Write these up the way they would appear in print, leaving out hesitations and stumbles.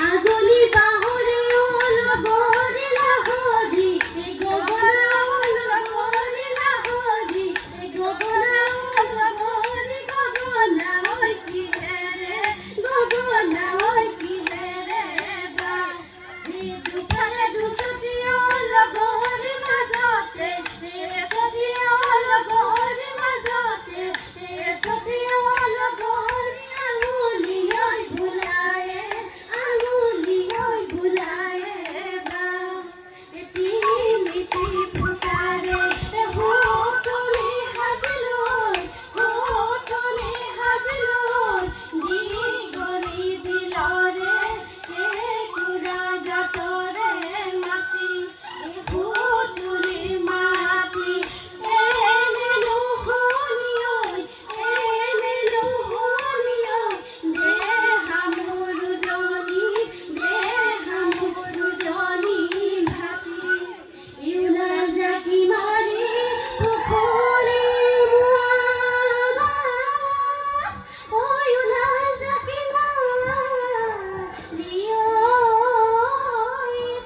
আগলি বাহরে ওলো গরে লাহরি গোবরা ওলো গরে লাহরি গোবরা ওলো গরে গগনা ওই কি রে গগনা ওই কি রে বা জি দুপারে দুসতি ওলো গরে মাঝতে সতি ওলো গরে মাঝতে সতি ওলো গরে আঙুলি ওই ভুলায়ে আঙুলি ওই ভুলায়ে বা এটি মিটি পুকারে হো তোলে হাজলো নি গলি দিলরে কে কুরা যতরে মাটি হো তুলি মাটি এনে লোহনিয় দে হামুরু জনি ভাতি ইউলা জাকি মারি পুকুরে মুয়াবাস ও ইউলা জাকি মারিও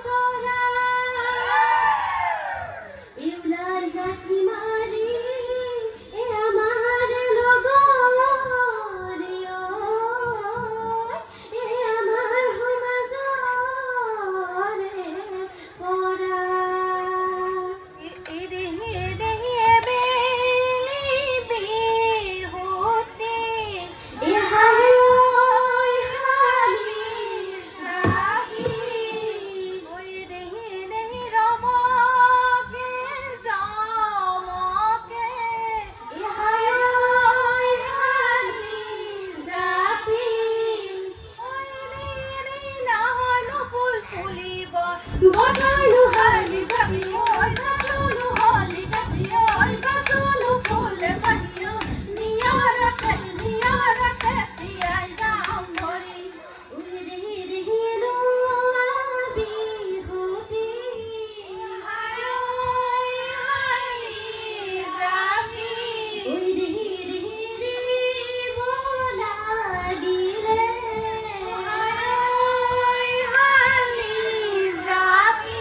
তোরা ইউলার জাকি মারি এ আমার লগরিও এ আমার হমাজরে পরা এ হাই হালি রাহি এ হাই হালি জাপি বটালু হালি জাপি ওই সালু হালি জাপি ওই বাসুলু ফুলে পাহিও নিয়ারতে তিয়াই যাম ধরি উড়ি রিহিলো আবি হুতি হালি জাপি উড়ি রিহি বোলা গিরে হালি জাপি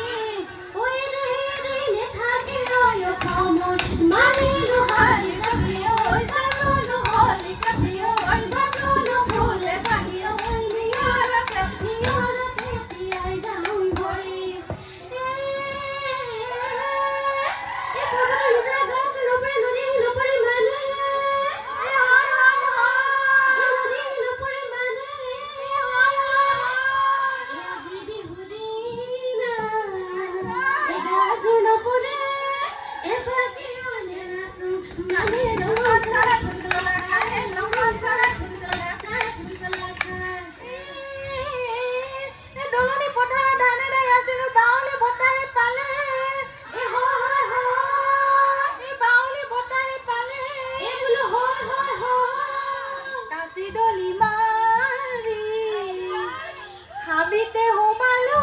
ওই রিহি থাকে রয় কমন মানিলু হালি জাপি ওই সালু হালি জাপি ওই বাসুলু ফুলে পাহিও ওই নিয়ারতে তিয়াই যাম ধরি এ পড়াই যা গাছ লোপরে নদী লোপরে মানে এ হায় হায় হায় নদী লোপরে মানে এ হায় হায় এ আজিবি হুদিনা এ গাছ লোপরে এ পাখি অনে নাসু মানে রঙ ছাড়া কুন্তলা খায় রঙ ছাড়া কুন্তলা খায় দলনি পথাৰ ধানেৰে আছিল বাউলি বতাহে পালে এ হয় এই বাউলি বতাহে পালে এ বোলো হয় কাচি দলি মাৰি হাবিতে সোমালো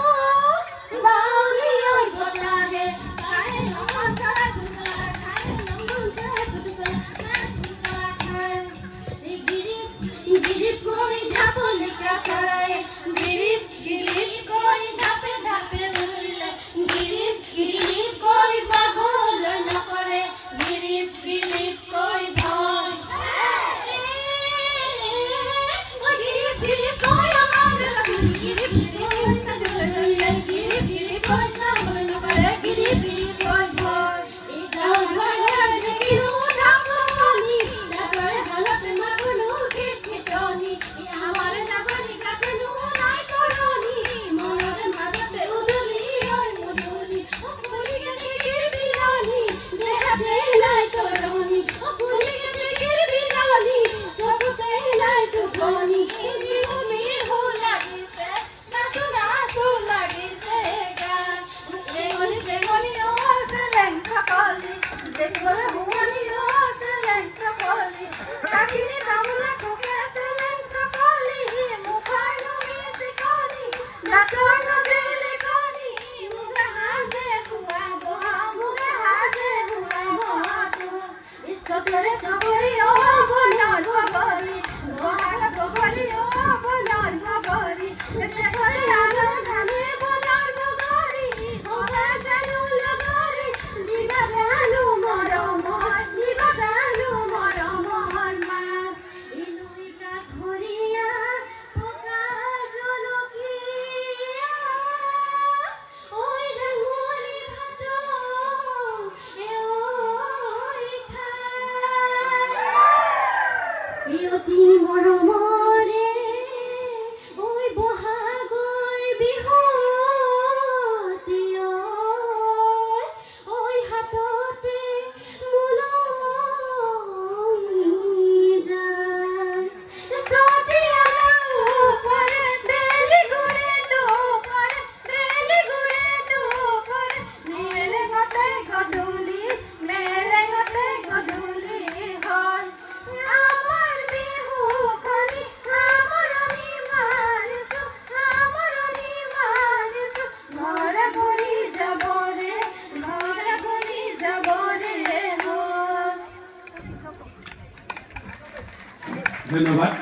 বাউলি ওই বতাহে খায় লমন ছাড়া কুন্তলা খায় লমন ছাড়া কুন্তলা খায় গিরিপ কই ঢাপলে কাছাড়ায় গিরিপ কই ঢাপে উড়লে গিরিপ কই পাগল নকরে গিরিপ কই ভয় ও গিরিপ কই আমার গিরিপ কই সাজল গিরিপ কই সাজল নকরে গিরিপ কই ভয় এই গাও ভয় দেখিলো ঢাপলি ডাকরে হালতে মাগুলো খেটনি আমার জাগনি কাটনু নাই করনি মনের মাঝতে উদুলি ওই মুদুলি ও পুলিকে দিগির বিরানি দেহ দেলাই করনি ও পুলিকে দিগির বিরানি সবতে নাই টুকনি বিহুমি লাগিছে নাচু লাগিছে গান এগনি ও সেলেং সকলি দেখবলে হুমানি ও সেলেং সকলি কাকিনি তামলা ঠোকে সেলেং সকলি মুখার নমি শিকনি নাচর নজেলে কনি মুগা হাজে হুয়া বহা মুগা হাজে হুয়া বহা তো ইসকরে সবরি ও ধন্যবাদ